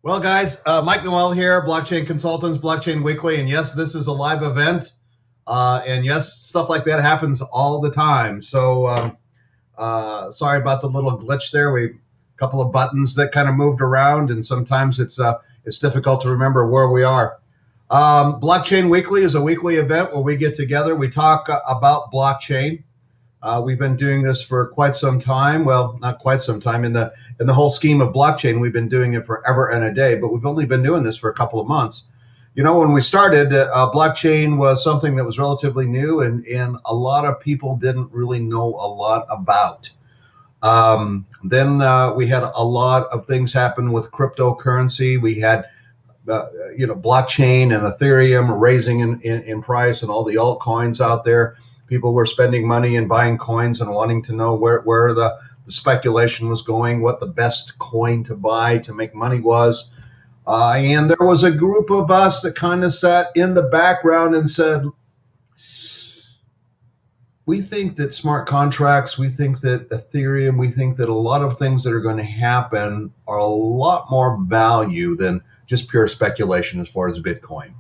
Well, guys, Mike Noel here, Blockchain Consultants, Blockchain Weekly, and yes, this is a live event, and yes, stuff like that happens all the time. So sorry about the little glitch there. A couple of buttons that kind of moved around, and sometimes it's difficult to remember where we are. Blockchain Weekly is a weekly event where we get together. We talk about blockchain. We've been doing this for quite some time. Well, not quite some time. In the whole scheme of blockchain, we've been doing it forever and a day, but we've only been doing this for a couple of months. You know, when we started, blockchain was something that was relatively new, and a lot of people didn't really know a lot about. Then we had a lot of things happen with cryptocurrency. We had blockchain and Ethereum raising in price, and all the altcoins out there. People were spending money and buying coins and wanting to know where the speculation was going, what the best coin to buy to make money was. And there was a group of us that kind of sat in the background and said, we think that smart contracts, we think that Ethereum, we think that a lot of things that are going to happen are a lot more value than just pure speculation as far as Bitcoin.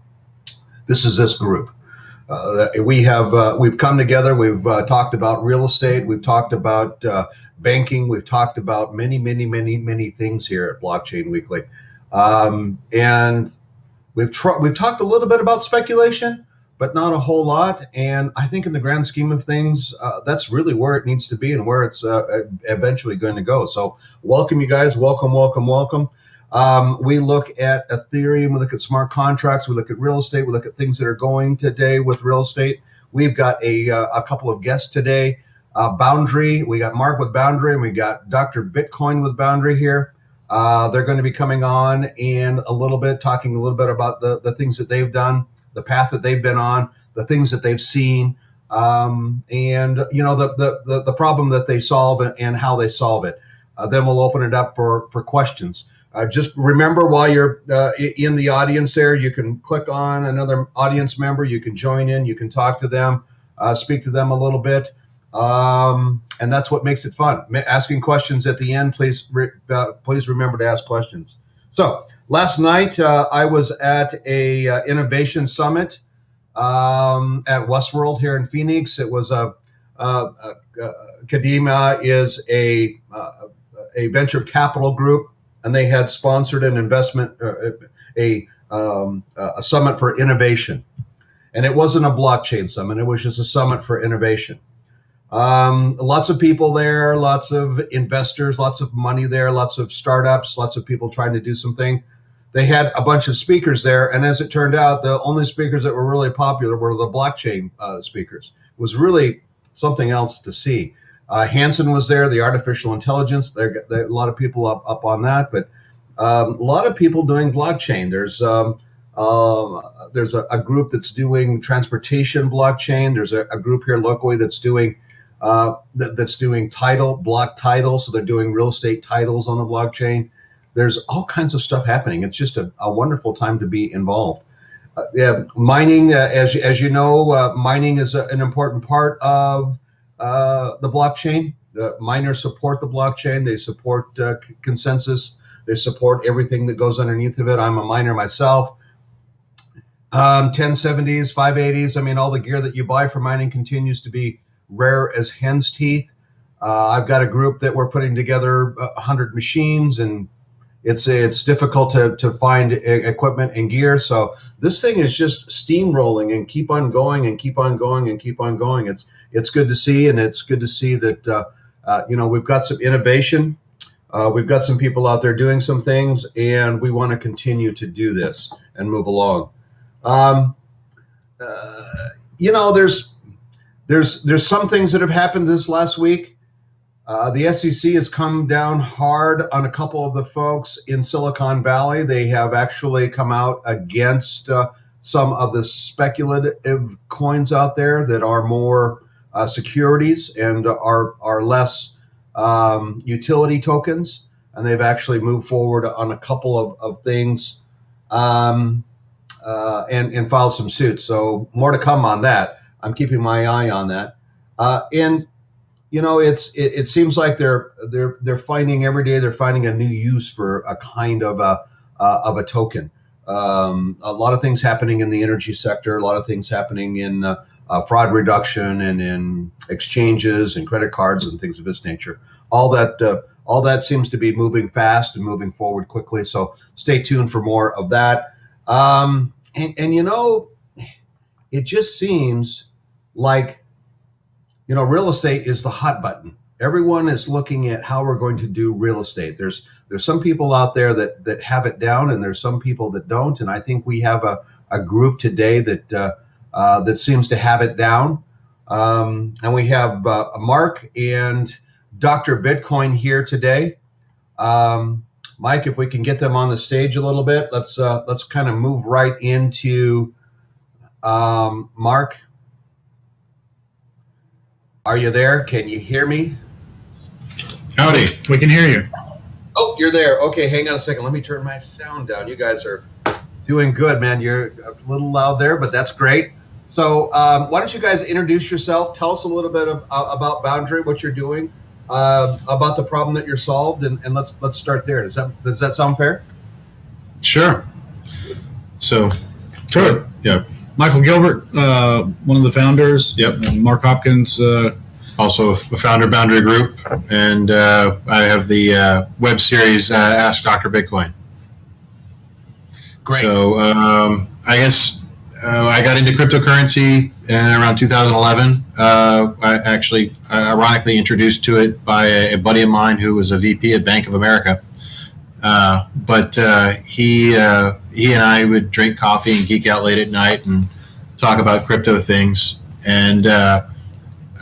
This is this group. We've come together. We've talked about real estate. We've talked about banking. We've talked about many things here at Blockchain Weekly, and we've talked a little bit about speculation, but not a whole lot. And I think in the grand scheme of things, that's really where it needs to be and where it's eventually going to go. So welcome, you guys. Welcome. We look at Ethereum, we look at smart contracts, we look at real estate, we look at things that are going today with real estate. We've got a couple of guests today. Boundre, we got Mark with Boundre, and we got Dr. Bitcoin with Boundre here. They're going to be coming on in a little bit, talking a little bit about the things that they've done, the path that they've been on, the things that they've seen, and the problem that they solve and how they solve it. Then we'll open it up for questions. Just remember, while you're in the audience there, you can click on another audience member. You can join in. You can talk to them, speak to them a little bit. And that's what makes it fun. Asking questions at the end, please remember to ask questions. So last night, I was at a innovation summit at Westworld here in Phoenix. It was Kadima is a venture capital group, and they had sponsored an investment, a summit for innovation. And it wasn't a blockchain summit. It was just a summit for innovation. Lots of people there, lots of investors, lots of money there, lots of startups, lots of people trying to do something. They had a bunch of speakers there. And as it turned out, the only speakers that were really popular were the blockchain speakers. It was really something else to see. Hansen was there, the artificial intelligence. There a lot of people up on that, but a lot of people doing blockchain. There's a group that's doing transportation blockchain. There's a group here locally that's doing block title. So they're doing real estate titles on the blockchain. There's all kinds of stuff happening. It's just a wonderful time to be involved. Mining, as you know, mining is an important part of the blockchain. The miners support the blockchain. They support consensus. They support everything that goes underneath of it. I'm a miner myself. 1070s, 580s. I mean, all the gear that you buy for mining continues to be rare as hen's teeth. I've got a group that we're putting together 100 machines, and it's difficult to find equipment and gear. So this thing is just steamrolling and keep on going and keep on going and keep on going. It's good to see, and it's good to see that we've got some innovation. We've got some people out there doing some things, and we want to continue to do this and move along. There's some things that have happened this last week. The SEC has come down hard on a couple of the folks in Silicon Valley. They have actually come out against some of the speculative coins out there that are more securities and are less utility tokens. And they've actually moved forward on a couple of things and filed some suits. So more to come on that. I'm keeping my eye on that. It seems like they're finding every day, they're finding a new use for a kind of of a token. A lot of things happening in the energy sector, a lot of things happening in fraud reduction and in exchanges and credit cards and things of this nature. All that seems to be moving fast and moving forward quickly. So stay tuned for more of that. And you know, it just seems like, you know, real estate is the hot button. Everyone is looking at how we're going to do real estate. There's some people out there that have it down, and there's some people that don't. And I think we have a group today that seems to have it down. And we have Mark and Dr. Bitcoin here today. Mike, if we can get them on the stage a little bit, let's kind of move right into Mark. Are you there? Can you hear me? Howdy, we can hear you. Oh, you're there. Okay, hang on a second. Let me turn my sound down. You guys are doing good, man. You're a little loud there, but that's great. So why don't you guys introduce yourself? Tell us a little bit about Boundre, what you're doing, about the problem that you're solved, and let's start there. Does that sound fair? Sure. So, sure. Yeah. Michael Gilbert, one of the founders. Yep. And Mark Hopkins. Also a founder of Boundre Group. And I have the web series, Ask Dr. Bitcoin. Great. So I guess I got into cryptocurrency around 2011. I actually, ironically, introduced to it by a buddy of mine who was a VP at Bank of America. But he and I would drink coffee and geek out late at night and talk about crypto things. And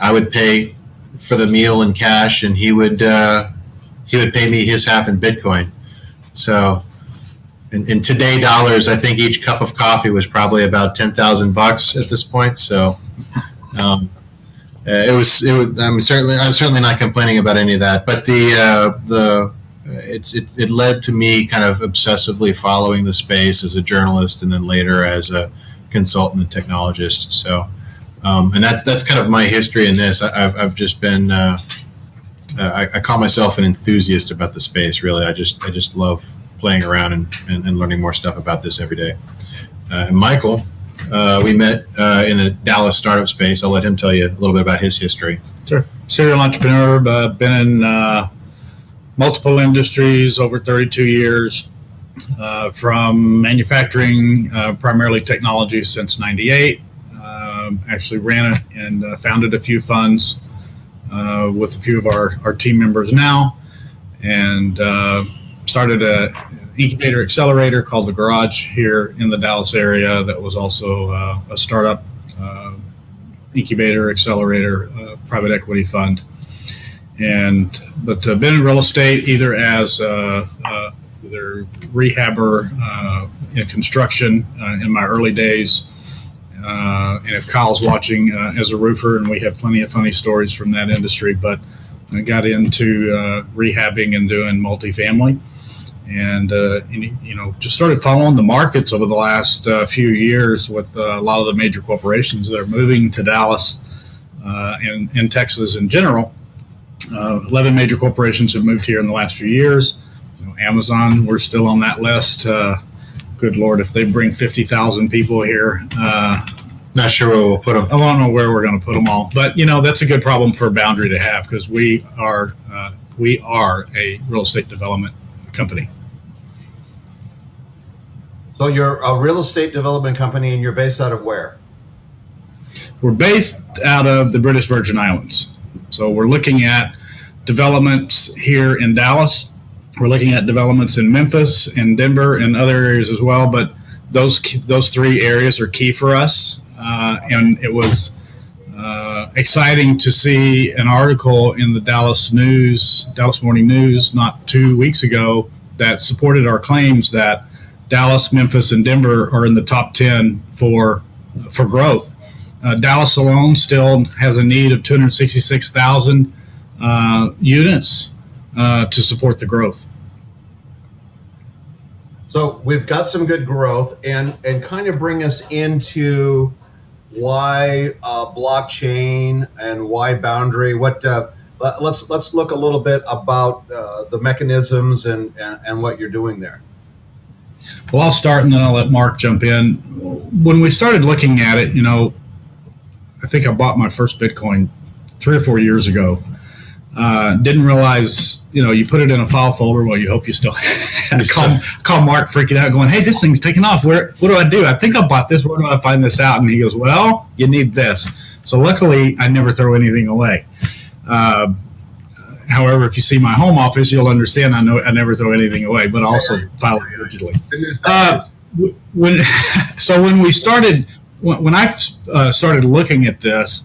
I would pay for the meal in cash, and he would pay me his half in Bitcoin. So, in today dollars, I think each cup of coffee was probably about $10,000 at this point. So, it was. I'm certainly not complaining about any of that. But it led to me kind of obsessively following the space as a journalist, and then later as a consultant and technologist. So, and that's kind of my history in this. I've just been I call myself an enthusiast about the space. Really, I just love playing around and learning more stuff about this every day. And Michael, we met in the Dallas startup space. I'll let him tell you a little bit about his history. Sure. Serial entrepreneur, been in multiple industries over 32 years, from manufacturing, primarily technology since 98. Actually ran and founded a few funds with a few of our team members now, and started an incubator accelerator called The Garage here in the Dallas area that was also a startup incubator accelerator private equity fund. But been in real estate either as either rehabber in construction in my early days, and if Kyle's watching, as a roofer, and we have plenty of funny stories from that industry. But I got into rehabbing and doing multifamily, and just started following the markets over the last few years with a lot of the major corporations that are moving to Dallas and Texas in general. 11 major corporations have moved here in the last few years. Amazon, we're still on that list. Good Lord, if they bring 50,000 people here. Not sure where we'll put them. I don't know where we're going to put them all. But, that's a good problem for Boundre to have, because we are a real estate development company. So you're a real estate development company, and you're based out of where? We're based out of the British Virgin Islands. So we're looking at developments here in Dallas. We're looking at developments in Memphis and Denver and other areas as well. But those three areas are key for us. And it was exciting to see an article in the Dallas Morning News, not 2 weeks ago, that supported our claims that Dallas, Memphis, and Denver are in the top 10 for growth. Dallas alone still has a need of 266,000 units to support the growth. So we've got some good growth, and kind of bring us into why blockchain and why Boundre. Let's look a little bit about the mechanisms and what you're doing there. Well, I'll start and then I'll let Mark jump in. When we started looking at it, I think I bought my first Bitcoin 3 or 4 years ago. Didn't realize, you put it in a file folder. Well, you hope you still call Mark freaking out going, hey, this thing's taking off. What do I do? I think I bought this. Where do I find this out? And he goes, well, you need this. So luckily, I never throw anything away. However, if you see my home office, you'll understand I never throw anything away, but also file it digitally. When I started looking at this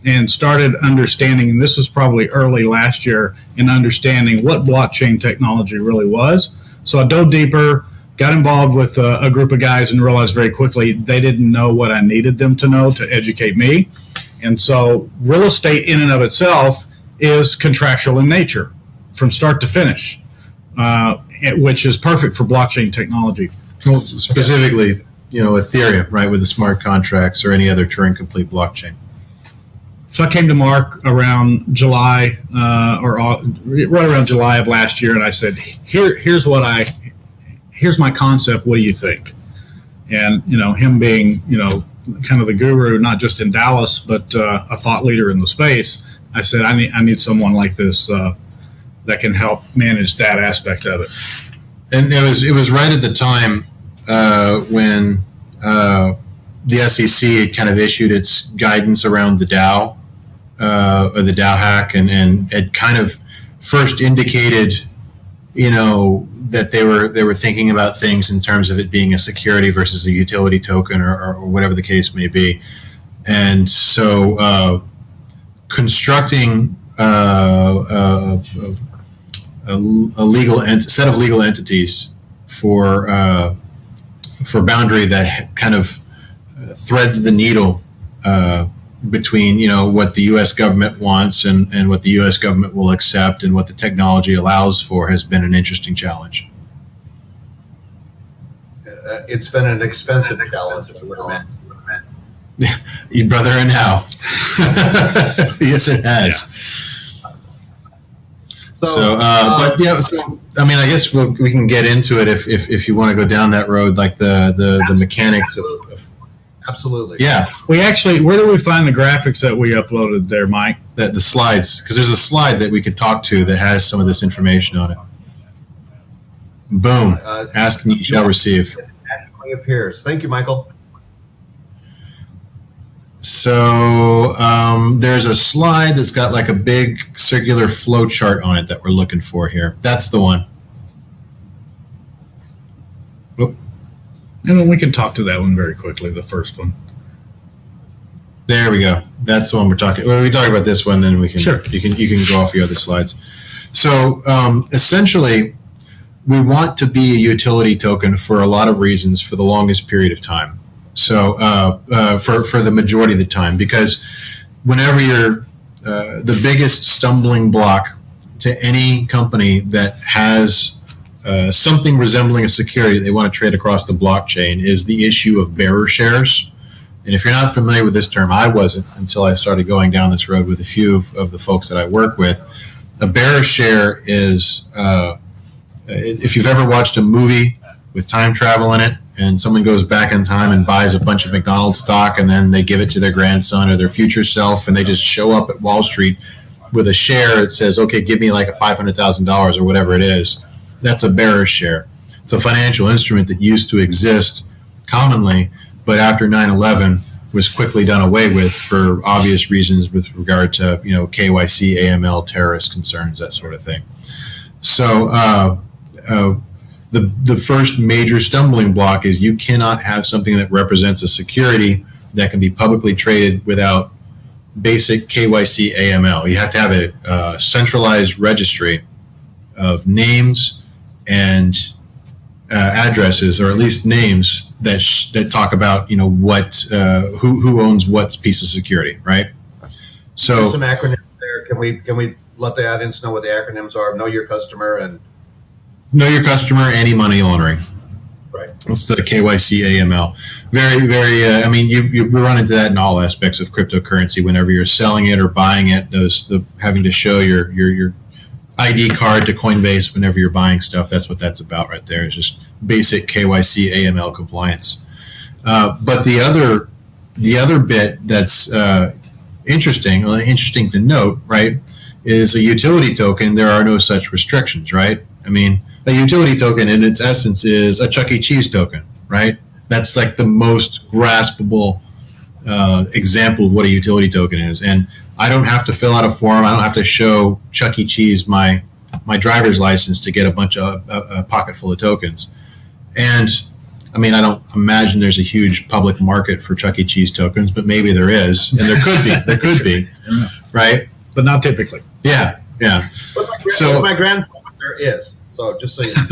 and started understanding, and this was probably early last year, in understanding what blockchain technology really was. So I dove deeper, got involved with a group of guys, and realized very quickly they didn't know what I needed them to know to educate me. And so real estate in and of itself is contractual in nature from start to finish, which is perfect for blockchain technology. Well, specifically, Ethereum, right, with the smart contracts or any other Turing-complete blockchain. So I came to Mark around July, right around July of last year, and I said, here's my concept. What do you think? And, him being, kind of the guru, not just in Dallas, but a thought leader in the space, I said, I need someone like this that can help manage that aspect of it. And it was right at the time when the SEC had kind of issued its guidance around the DAO, or the DAO hack, and had kind of first indicated, that they were thinking about things in terms of it being a security versus a utility token or whatever the case may be. And so constructing a set of legal entities for Boundre that kind of threads the needle between what the U.S. government wants and what the U.S. government will accept and what the technology allows for has been an interesting challenge. It's been an expensive challenge. You brother, and how? Yes, it has. But yeah, so I mean, I guess we can get into it if you want to go down that road, like the mechanics of. Absolutely. Yeah. We actually, where do we find the graphics that we uploaded there, Mike? The slides, because there's a slide that we could talk to that has some of this information on it. Boom. Ask and you shall receive. It actually appears. Thank you, Michael. So there's a slide that's got like a big circular flow chart on it that we're looking for here. That's the one. And then we can talk to that one very quickly, the first one. There we go. That's the one we're talking. When we talk about this one, then we can. Sure. You can go off your other slides. So essentially, we want to be a utility token for a lot of reasons for the longest period of time. So for the majority of the time, because whenever you're the biggest stumbling block to any company that has something resembling a security they want to trade across the blockchain is the issue of bearer shares. And if you're not familiar with this term, I wasn't until I started going down this road with a few of the folks that I work with. A bearer share is, if you've ever watched a movie with time travel in it, and someone goes back in time and buys a bunch of McDonald's stock, and then they give it to their grandson or their future self, and they just show up at Wall Street with a share that says, okay, give me like a $500,000 or whatever it is. That's a bearer share. It's a financial instrument that used to exist commonly, but after 9/11 was quickly done away with for obvious reasons with regard to KYC, AML, terrorist concerns, that sort of thing. So the first major stumbling block is you cannot have something that represents a security that can be publicly traded without basic KYC, AML. You have to have a centralized registry of names and addresses, or at least names that talk about what who owns what piece of security, right? So there's some acronyms there. Can we let the audience know what the acronyms are? Know your customer and know your customer, anti-money laundering. Right. That's the KYC, AML. Very, very. I mean, you run into that in all aspects of cryptocurrency. Whenever you're selling it or buying it, having to show your ID card to Coinbase whenever you're buying stuff. That's what that's about right there. It's just basic KYC AML compliance. But the other bit that's interesting to note, right, is a utility token. There are no such restrictions, right? I mean, a utility token in its essence is a Chuck E. Cheese token, right? That's like the most graspable example of what a utility token is. And I don't have to fill out a form. I don't have to show Chuck E. Cheese my driver's license to get a bunch of a pocket full of tokens. And I mean, I don't imagine there's a huge public market for Chuck E. Cheese tokens, but maybe there is, and there could be. There could be, right? But not typically. Yeah, yeah. So my grandfather there is. So just so you know.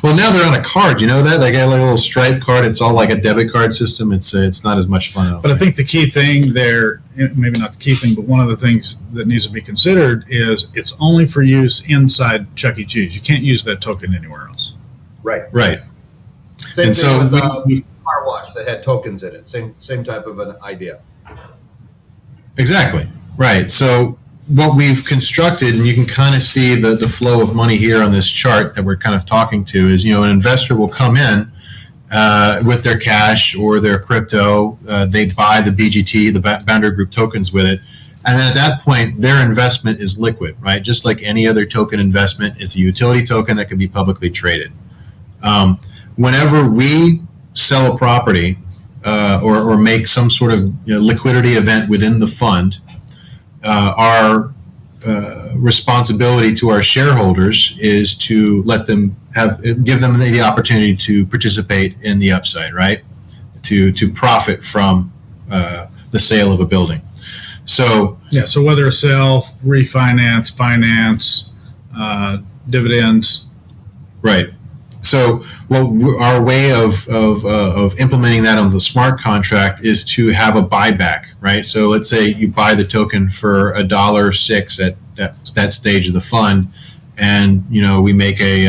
Well, now they're on a card. You know that they got like a little Stripe card. It's all like a debit card system. It's not as much fun. But I think the key thing there, maybe not the key thing, but one of the things that needs to be considered is it's only for use inside Chuck E. Cheese. You can't use that token anywhere else. Right. Right. Same And thing so with car wash that had tokens in it. Same type of an idea. Exactly. Right. So what we've constructed, and you can kind of see the flow of money here on this chart that we're kind of talking to, is, you know, an investor will come in with their cash or their crypto. They buy the BGT, the Boundre Group tokens with it. And then at that point, their investment is liquid, right? Just like any other token investment, it's a utility token that can be publicly traded. Whenever we sell a property or make some sort of liquidity event within the fund, our responsibility to our shareholders is to give them the opportunity to participate in the upside, right? To profit from the sale of a building. So yeah. So whether a sale, refinance, finance, dividends, right. So, our way of implementing that on the smart contract is to have a buyback, right? So, let's say you buy the token for $1.06 at that stage of the fund, and we make a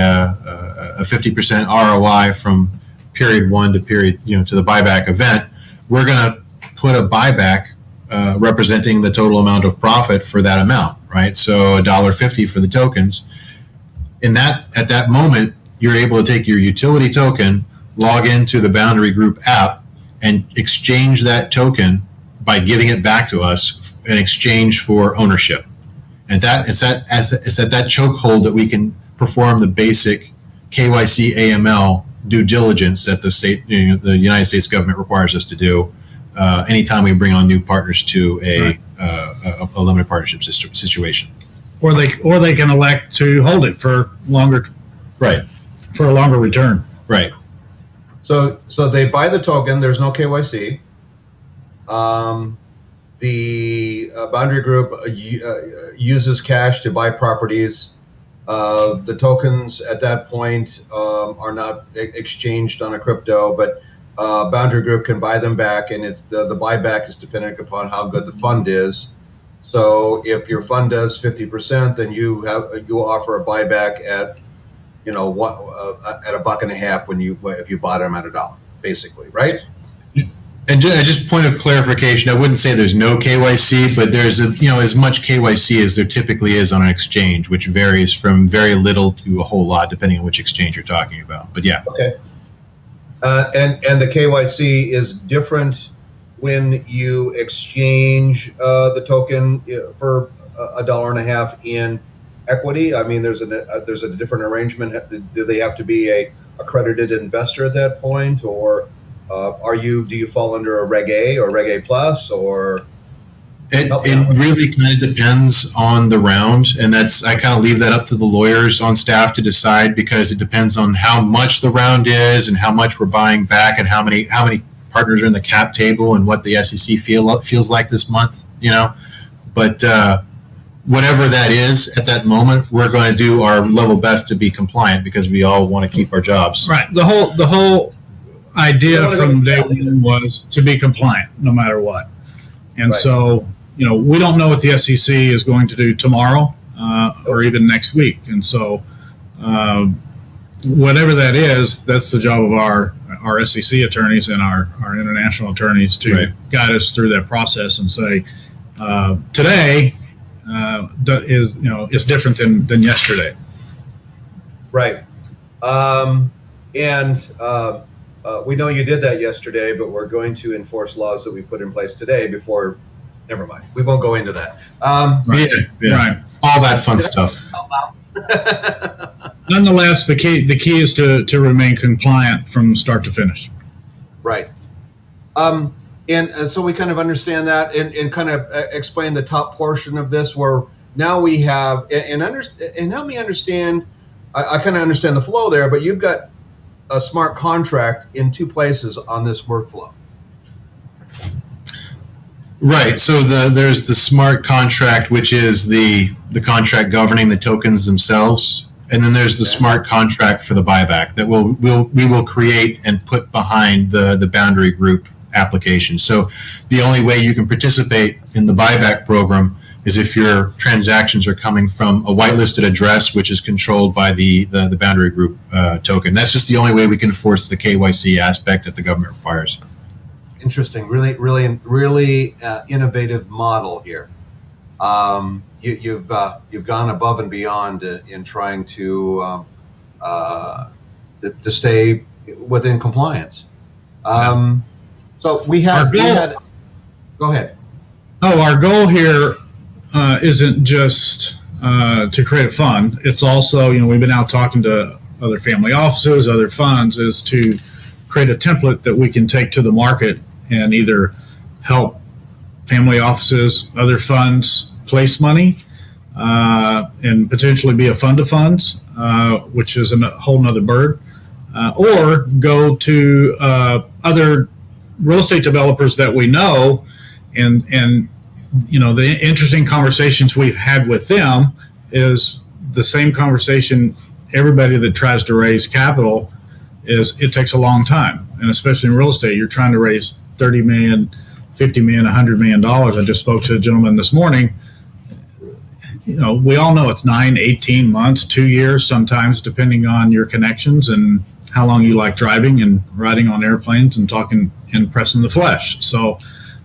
50% ROI from period one to to the buyback event. We're going to put a buyback representing the total amount of profit for that amount, right? So, $1.50 for the tokens. At that moment, you're able to take your utility token, log into the Boundre Group app, and exchange that token by giving it back to us in exchange for ownership. And it's at that chokehold that we can perform the basic KYC AML due diligence that the United States government requires us to do anytime we bring on new partners to a limited partnership situation. Or they can elect to hold it for longer. Right. For a longer return. Right. So they buy the token. There's no KYC. The Boundre Group uses cash to buy properties. The tokens at that point are not exchanged on a crypto, but Boundre Group can buy them back, and it's the buyback is dependent upon how good the fund is. So if your fund does 50%, then you offer a buyback at at $1.50 if you bought them at $1, basically, right? And just point of clarification, I wouldn't say there's no KYC, but there's as much KYC as there typically is on an exchange, which varies from very little to a whole lot, depending on which exchange you're talking about. But yeah. Okay. And the KYC is different when you exchange the token for $1.50 in equity. I mean, there's a different arrangement. Do they have to be a accredited investor at that point, or do you fall under a Reg A or Reg A Plus, or? It really kind of depends on the round, and I kind of leave that up to the lawyers on staff to decide, because it depends on how much the round is and how much we're buying back and how many partners are in the cap table and what the SEC feels like this month, But whatever that is at that moment, we're going to do our level best to be compliant, because we all want to keep our jobs. Right. The whole idea from day one was to be compliant no matter what. And right. So, we don't know what the SEC is going to do tomorrow or even next week. And so whatever that is, that's the job of our SEC attorneys and our international attorneys to guide us through that process and say, today, is different than yesterday. Right. We know you did that yesterday, but we're going to enforce laws that we put in place today before. Never mind. We won't go into that. Right. All that fun stuff. Nonetheless, the key is to remain compliant from start to finish. Right. And so we kind of understand that and kind of explain the top portion of this, where now we have and help me understand. I kind of understand the flow there, but you've got a smart contract in two places on this workflow. Right. So there's the smart contract, which is the contract governing the tokens themselves, and then there's the smart contract for the buyback that we will create and put behind the Boundre Group application. So the only way you can participate in the buyback program is if your transactions are coming from a whitelisted address, which is controlled by the Boundre Group token. That's just the only way we can enforce the KYC aspect that the government requires. Interesting, really innovative model here. You've gone above and beyond in trying to stay within compliance. So we had. Go ahead. No, our goal here isn't just to create a fund. It's also, we've been out talking to other family offices, other funds, is to create a template that we can take to the market and either help family offices, other funds place money, and potentially be a fund of funds, which is a whole nother bird, or go to other real estate developers that we know, and the interesting conversations we've had with them is the same conversation. Everybody that tries to raise capital is it takes a long time, and especially in real estate, you're trying to raise $30 million, $50 million, $100 million. I just spoke to a gentleman this morning. We all know it's 9, 18 months, 2 years, sometimes depending on your connections and how long you like driving and riding on airplanes and talking and pressing the flesh. So,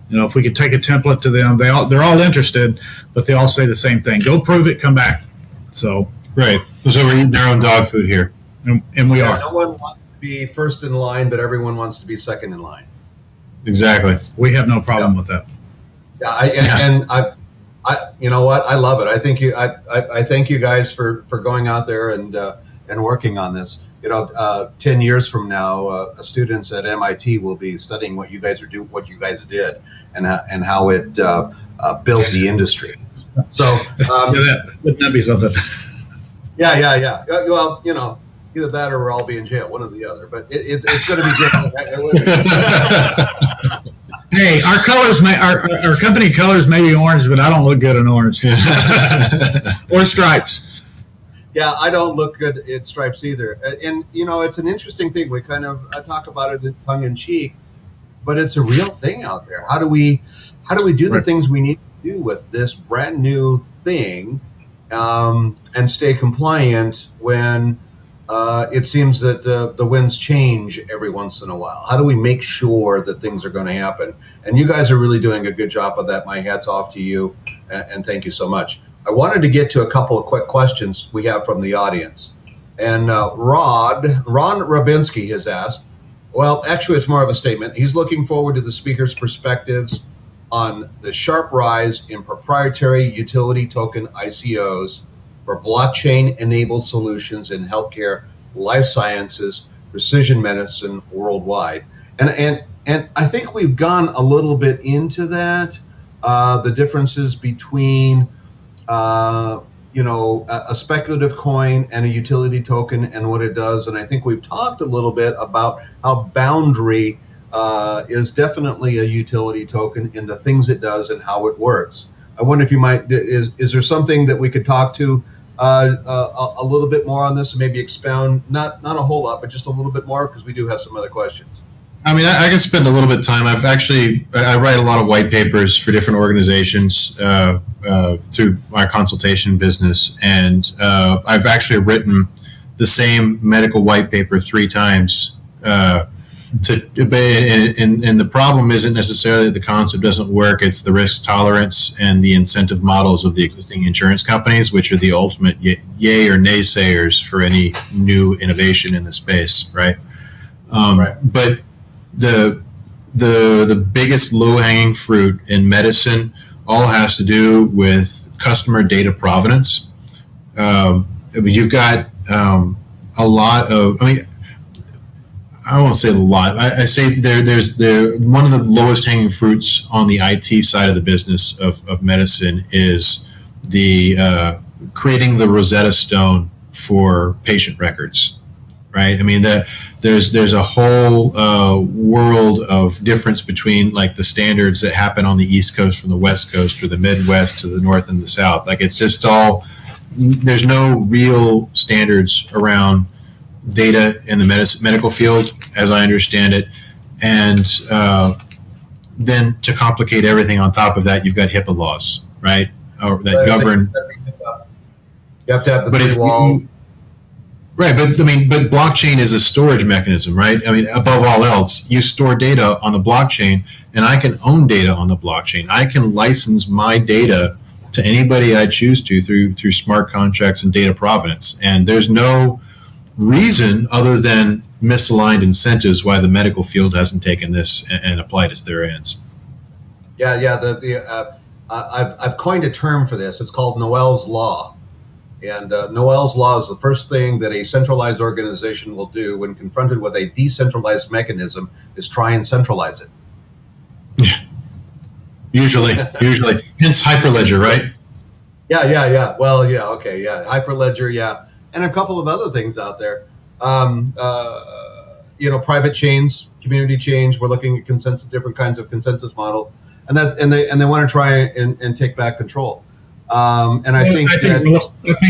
if we could take a template to them, they're all interested, but they all say the same thing: go prove it, come back. So right. So we're eating our own dog food here, and we are. No one wants to be first in line, but everyone wants to be second in line. Exactly. We have no problem with that. I you know what? I love it. I thank you guys for going out there and working on this. 10 years from now, students at MIT will be studying what you guys did, and how it built the industry. So wouldn't that be something? Yeah. Well, either that or we'll all be in jail, one or the other. But it's going to be good. Hey, our company colors may be orange, but I don't look good in orange or stripes. Yeah, I don't look good in stripes either. And it's an interesting thing. We kind of talk about it tongue in cheek, but it's a real thing out there. How do we do the things we need to do with this brand new thing, and stay compliant when it seems that the winds change every once in a while? How do we make sure that things are going to happen? And you guys are really doing a good job of that. My hat's off to you, and thank you so much. I wanted to get to a couple of quick questions we have from the audience. And Ron Rabinski has asked, well, actually, it's more of a statement. He's looking forward to the speaker's perspectives on the sharp rise in proprietary utility token ICOs for blockchain-enabled solutions in healthcare, life sciences, precision medicine worldwide. And I think we've gone a little bit into that, the differences between a speculative coin and a utility token and what it does. And I think we've talked a little bit about how Boundre is definitely a utility token in the things it does and how it works. I wonder if you might, is there something that we could talk to a little bit more on this and maybe expound, not a whole lot, but just a little bit more, because we do have some other questions. I mean, I can spend a little bit of time. I write a lot of white papers for different organizations through my consultation business. And I've actually written the same medical white paper 3 times And the problem isn't necessarily that the concept doesn't work. It's the risk tolerance and the incentive models of the existing insurance companies, which are the ultimate yay or naysayers for any new innovation in the space, right? Right. But the biggest low-hanging fruit in medicine all has to do with customer data provenance. You've got a lot of, I won't say a lot. I say there's one of the lowest hanging fruits on the IT side of the business of medicine is the creating the Rosetta Stone for patient records, right? I mean, there's a whole world of difference between like the standards that happen on the East Coast from the West Coast or the Midwest to the North and the South. Like it's just all, there's no real standards around data in the medical field, as I understand it. And then to complicate everything on top of that, you've got HIPAA laws, right? That govern. You have to have the three wall. Right, but blockchain is a storage mechanism, right? I mean, above all else, you store data on the blockchain, and I can own data on the blockchain. I can license my data to anybody I choose to through smart contracts and data provenance. And there's no reason other than misaligned incentives why the medical field hasn't taken this and applied it to their ends. Yeah. I've coined a term for this. It's called Noel's Law. And Noel's Law is the first thing that a centralized organization will do when confronted with a decentralized mechanism is try and centralize it. Yeah. Usually. Hence Hyperledger, right? Yeah. Well, yeah, okay, yeah. Hyperledger, yeah. And a couple of other things out there. Private chains, community chains. We're looking at different kinds of consensus models, and they want to try and take back control. I think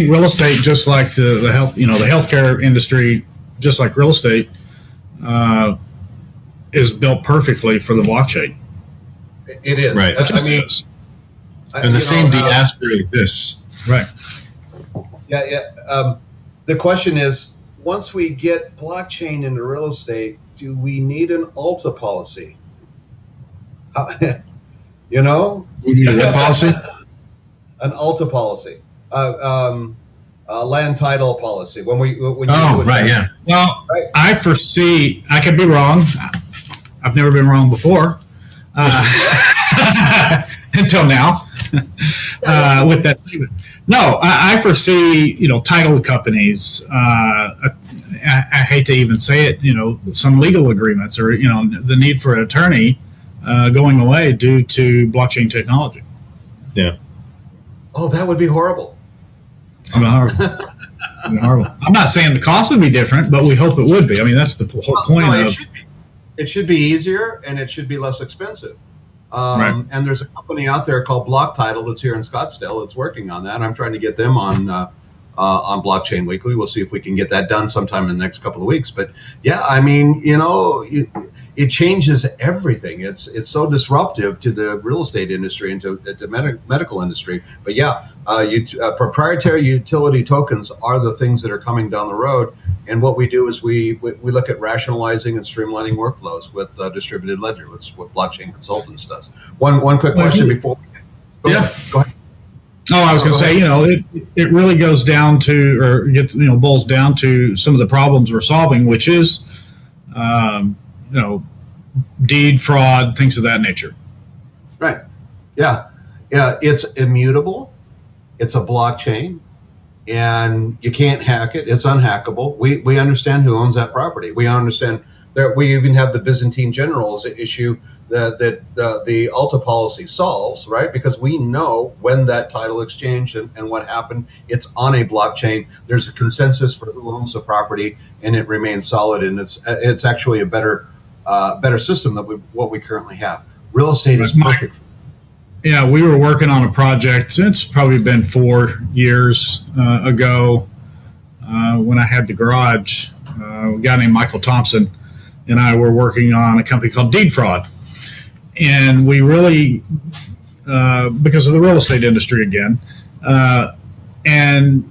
real estate, just like the health, the healthcare industry, just like real estate, is built perfectly for the blockchain. It is, right? And the same diaspora exists, right? Yeah. The question is, once we get blockchain into real estate, do we need an ALTA policy? You need a what policy? An ALTA policy, land title policy. When yeah. Well, right. I foresee, I could be wrong. I've never been wrong before, until now. With that statement, no, I foresee, title companies. I hate to even say it, some legal agreements or the need for an attorney going away due to blockchain technology. Yeah. Oh, that would be horrible. Horrible. I'm not saying the cost would be different, but we hope it would be. I mean, that's the whole point. No, it should be easier and it should be less expensive. Right. And there's a company out there called Block Title that's here in Scottsdale that's working on that. I'm trying to get them on Blockchain Weekly. We'll see if we can get that done sometime in the next couple of weeks. But yeah, I mean, it changes everything. It's so disruptive to the real estate industry and to the medical industry. But yeah, proprietary utility tokens are the things that are coming down the road. And what we do is we look at rationalizing and streamlining workflows with distributed ledger. That's what Blockchain Consultants does. One quick question before. Go ahead. Oh, I was going to say, it really goes down to, or boils down to some of the problems we're solving, which is, deed fraud, things of that nature. Right. Yeah. It's immutable. It's a blockchain. And you can't hack it. It's unhackable. We understand who owns that property. We understand that we even have the Byzantine generals issue that the ALTA policy solves, right? Because we know when that title exchanged and what happened. It's on a blockchain. There's a consensus for who owns the property, and it remains solid. And it's actually a better system than what we currently have. Real estate is perfect. Yeah, we were working on a project. It's probably been 4 years ago when I had the garage. A guy named Michael Thompson and I were working on a company called Deed Fraud. And we really, because of the real estate industry again, and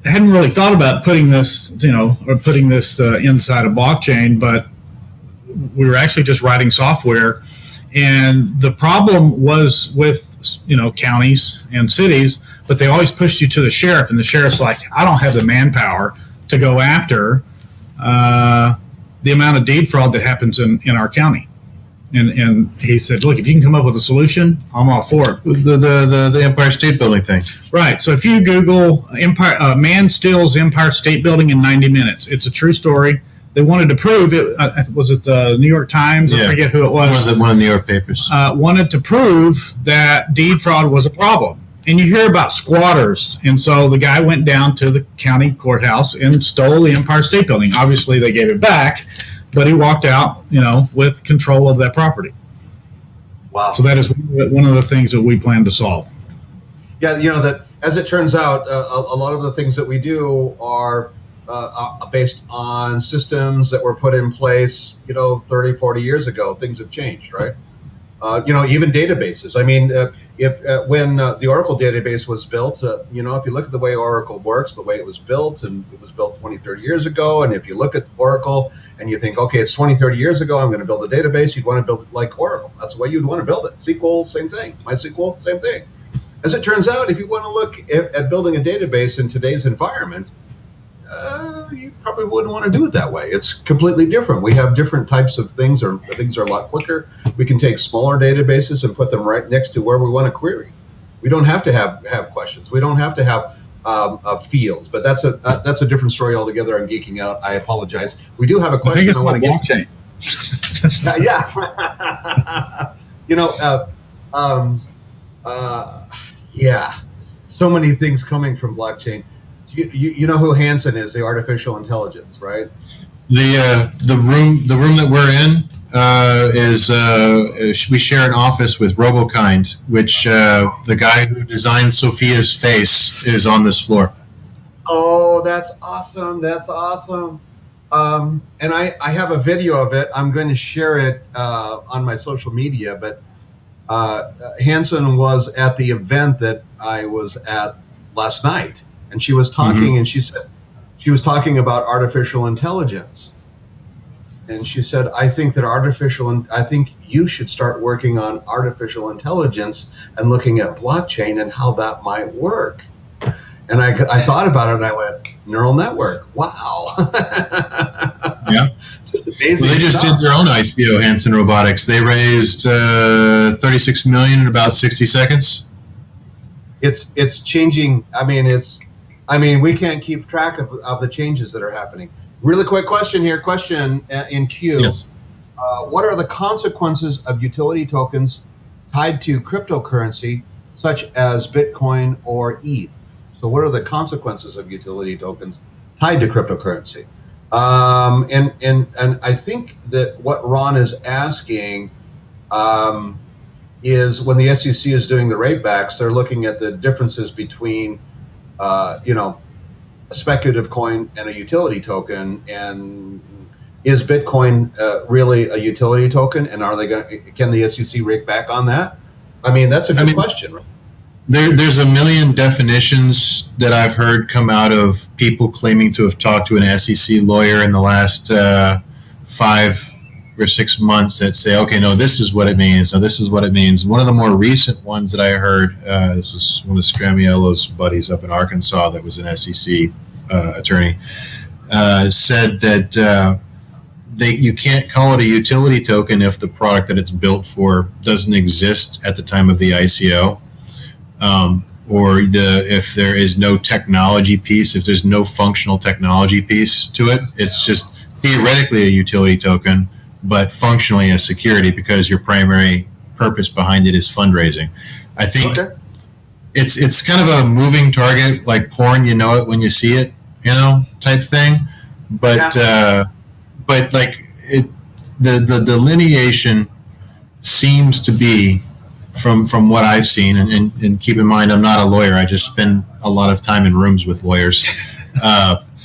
hadn't really thought about putting this, inside a blockchain, but we were actually just writing software. And the problem was with, counties and cities, but they always pushed you to the sheriff, and the sheriff's like, I don't have the manpower to go after the amount of deed fraud that happens in our county. And he said, look, if you can come up with a solution, I'm all for it. The Empire State Building thing. Right. So if you Google man steals Empire State Building in 90 minutes, it's a true story. They wanted to prove it. Was it the New York Times? I forget who it was. One of the New York papers. Wanted to prove that deed fraud was a problem. And you hear about squatters. And so the guy went down to the county courthouse and stole the Empire State Building. Obviously, they gave it back, but he walked out, with control of that property. Wow. So that is one of the things that we plan to solve. Yeah, that as it turns out, a lot of the things that we do are based on systems that were put in place, 30, 40 years ago. Things have changed, right? Even databases. I mean, when the Oracle database was built, if you look at the way Oracle works, the way it was built, and it was built 20, 30 years ago, and if you look at Oracle and you think, okay, it's 20, 30 years ago, I'm going to build a database, you'd want to build it like Oracle. That's the way you'd want to build it. SQL, same thing. MySQL, same thing. As it turns out, if you want to look at building a database in today's environment, you probably wouldn't want to do it that way. It's completely different. We have different types of things, or things are a lot quicker. We can take smaller databases and put them right next to where we want to query. We don't have to have questions. We don't have to have fields. But that's a different story altogether. I'm geeking out. I apologize. We do have a question I want to get. Blockchain. Yeah. So many things coming from blockchain. You know who Hansen is, the artificial intelligence, right? The room that we're in we share an office with RoboKind, which the guy who designed Sophia's face is on this floor. Oh, that's awesome! That's awesome. And I have a video of it. I'm going to share it on my social media. But Hansen was at the event that I was at last night. And she was talking, and she said, she was talking about artificial intelligence. And she said, I think you should start working on artificial intelligence and looking at blockchain and how that might work. And I thought about it, and I went, neural network. Wow. Yeah. Just amazing. Well, they just did their own ICO, Hansen Robotics. They raised $36 million in about 60 seconds. It's changing. I mean, we can't keep track of the changes that are happening. Really quick question here. Question in queue. Yes. What are the consequences of utility tokens tied to cryptocurrency, such as Bitcoin or ETH? So what are the consequences of utility tokens tied to cryptocurrency? And I think that what Ron is asking is, when the SEC is doing the rate backs, they're looking at the differences between a speculative coin and a utility token. And is Bitcoin really a utility token? And can the SEC rake back on that? I mean, that's a good question. Right? There's a million definitions that I've heard come out of people claiming to have talked to an SEC lawyer in the last 5 or 6 months that say, okay, no, this is what it means. No, this is what it means. One of the more recent ones that I heard, this was one of Scrammiello's buddies up in Arkansas that was an SEC attorney, said that you can't call it a utility token if the product that it's built for doesn't exist at the time of the ICO. Or if there is no technology piece, if there's no functional technology piece to it, it's just theoretically a utility token, but functionally a security because your primary purpose behind it is fundraising. I think it's kind of a moving target, like porn. You know it when you see it, type thing. But but like the delineation seems to be, from what I've seen, and keep in mind, I'm not a lawyer. I just spend a lot of time in rooms with lawyers,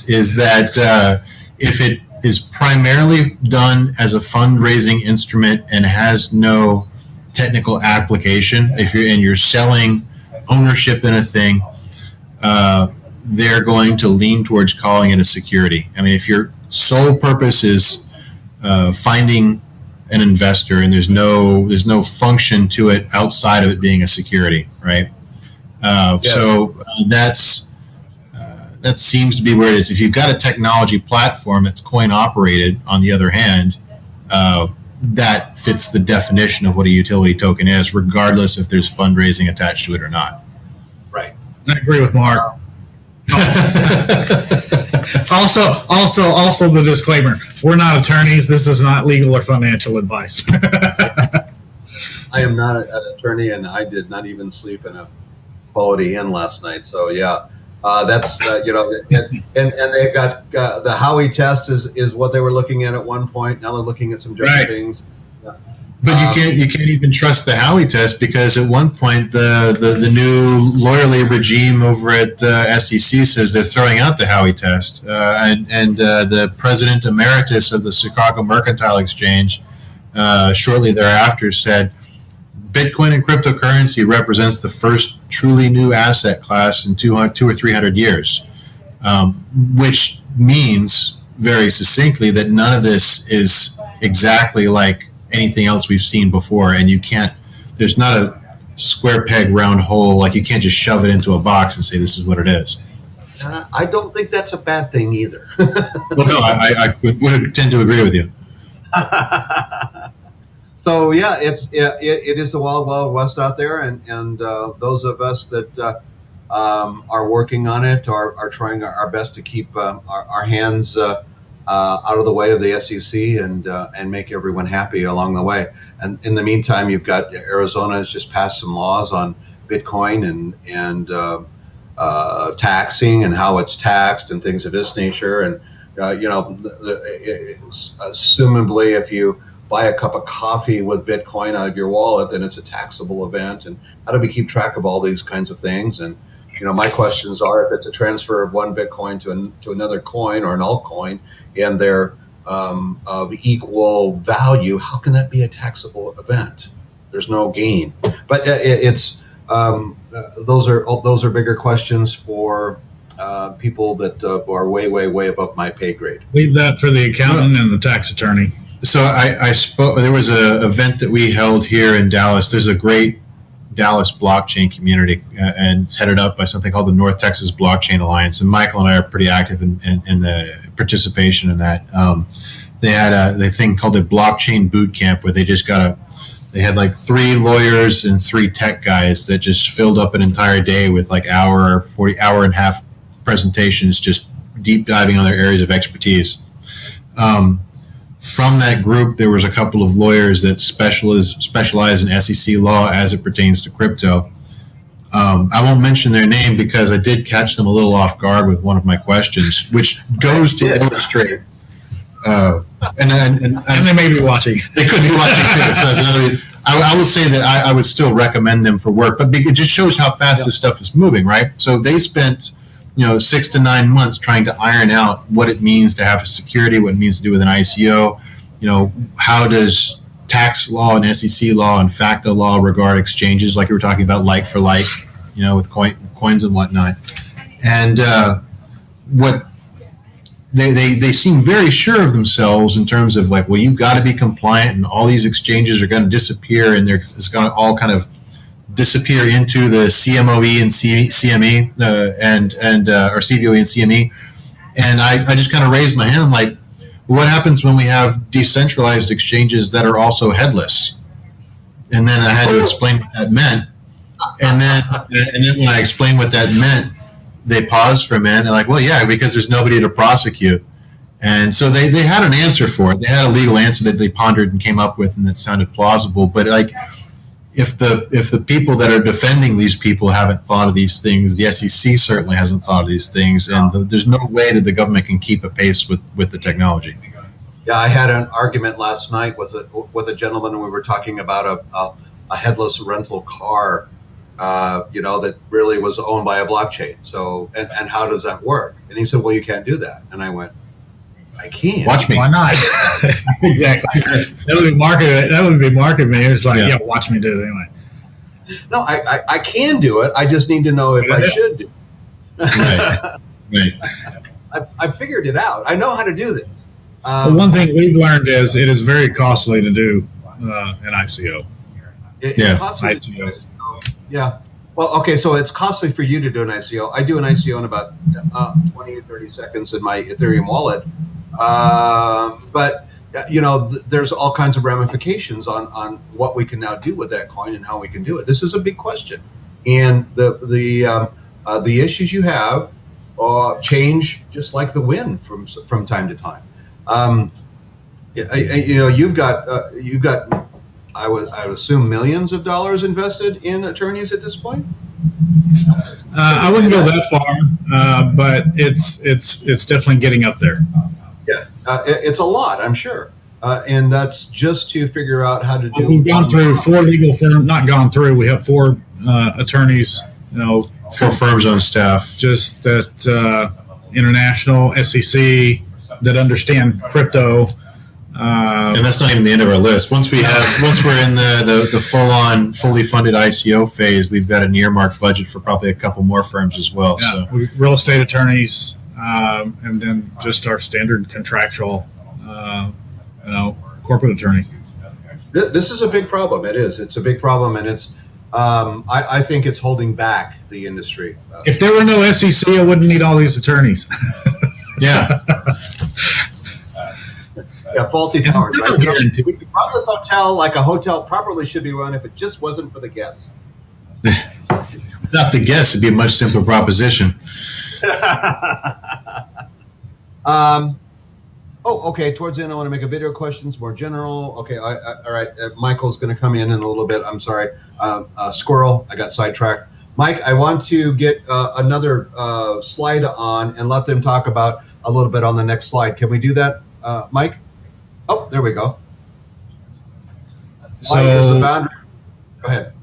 is that if it is primarily done as a fundraising instrument and has no technical application, if you're selling ownership in a thing, they're going to lean towards calling it a security. I mean, if your sole purpose is finding an investor and there's no function to it outside of it being a security, right? So that seems to be where it is. If you've got a technology platform that's coin operated, on the other hand, that fits the definition of what a utility token is, regardless if there's fundraising attached to it or not. Right. I agree with Mark. Also the disclaimer: we're not attorneys. This is not legal or financial advice. I am not an attorney, and I did not even sleep in a quality inn last night. So yeah, that's and they've got the Howey test is what they were looking at one point. Now they're looking at some different things. But you can't even trust the Howey test, because at one point the new lawyerly regime over at SEC says they're throwing out the Howey test, and the president emeritus of the Chicago Mercantile Exchange shortly thereafter said Bitcoin and cryptocurrency represents the first truly new asset class in 200 or 300 years, which means very succinctly that none of this is exactly like anything else we've seen before, and there's not a square peg round hole. Like, you can't just shove it into a box and say this is what it is. I don't think that's a bad thing either. Well, no, I would tend to agree with you. So yeah, it is the wild, wild west out there, and those of us that are working on it are trying our best to keep our hands out of the way of the SEC and make everyone happy along the way. And in the meantime, you've got Arizona has just passed some laws on Bitcoin and taxing and how it's taxed and things of this nature. And assumably, if you buy a cup of coffee with Bitcoin out of your wallet, then it's a taxable event. And how do we keep track of all these kinds of things? And my questions are, if it's a transfer of one Bitcoin to another coin or an altcoin, and they're of equal value, how can that be a taxable event? There's no gain. But it's those are bigger questions for people that are way, way, way above my pay grade. Leave that for the accountant and the tax attorney. So I spoke. There was an event that we held here in Dallas. There's a great Dallas blockchain community, and it's headed up by something called the North Texas Blockchain Alliance. And Michael and I are pretty active in the participation in that. They had a thing called a blockchain boot camp, where they had like 3 lawyers and 3 tech guys that just filled up an entire day with like hour and a half presentations, just deep diving on their areas of expertise. From that group, there was a couple of lawyers that specialize in SEC law as it pertains to crypto. I won't mention their name because I did catch them a little off guard with one of my questions, which goes to illustrate. And they may be watching. They could be watching too. So that's another. I will say that I would still recommend them for work, but it just shows how fast this stuff is moving, right? So they spent 6 to 9 months trying to iron out what it means to have a security, what it means to do with an ICO. How does tax law and SEC law and FACTA law regard exchanges, like you were talking about, like for like, with coins and whatnot. And what they seem very sure of themselves in terms of like, well, you've got to be compliant, and all these exchanges are going to disappear, and it's going to all kind of disappear into the CMOE and CME or CBOE and CME. And I just kind of raised my hand. I'm like, what happens when we have decentralized exchanges that are also headless? And then I had to explain what that meant. And then when I explained what that meant, they paused for a minute. They're like, well, yeah, because there's nobody to prosecute. And so they had an answer for it. They had a legal answer that they pondered and came up with, and that sounded plausible. But like, if the people that are defending these people haven't thought of these things, the SEC certainly hasn't thought of these things, and there's no way that the government can keep a pace with the technology. Yeah, I had an argument last night with a gentleman, and we were talking about a headless rental car, that really was owned by a blockchain. So, and how does that work? And he said, well, you can't do that. And I went, I can't. Watch me. Why not? Exactly. That would be marketing me. It's like, yeah, watch me do it anyway. No, I can do it. I just need to know if I should do it. Right. Right. I've figured it out. I know how to do this. But one thing we've learned is it is very costly to do an ICO. It's costly to do ICO. Yeah. Well, okay, so it's costly for you to do an ICO. I do an ICO in about 20 or 30 seconds in my Ethereum wallet. But, there's all kinds of ramifications on what we can now do with that coin and how we can do it. This is a big question. And the issues you have change just like the wind from time to time. You've got I would assume millions of dollars invested in attorneys at this point. I wouldn't go that far, but it's definitely getting up there. Yeah, it's a lot, I'm sure, and that's just to figure out how to do. We've gone through 4 legal firms. Not gone through. We have 4 attorneys. 4 firms on staff. Just that international SEC that understand crypto. And that's not even the end of our list. Once we're in the full-on, fully funded ICO phase, we've got an earmarked budget for probably a couple more firms as well. Yeah, so real estate attorneys, and then just our standard contractual, corporate attorney. This is a big problem. It is. It's a big problem, and it's. I think it's holding back the industry. If there were no SEC, I wouldn't need all these attorneys. Yeah. Yeah, faulty towers, right? We could run this hotel like a hotel properly should be run if it just wasn't for the guests. Without the guests, it'd be a much simpler proposition. Okay. Towards the end, I want to make a video questions, more general. Okay, all right. Michael's going to come in a little bit. I'm sorry. Squirrel, I got sidetracked. Mike, I want to get another slide on and let them talk about a little bit on the next slide. Can we do that, Mike? Oh, there we go. So, is the Boundre? Go ahead.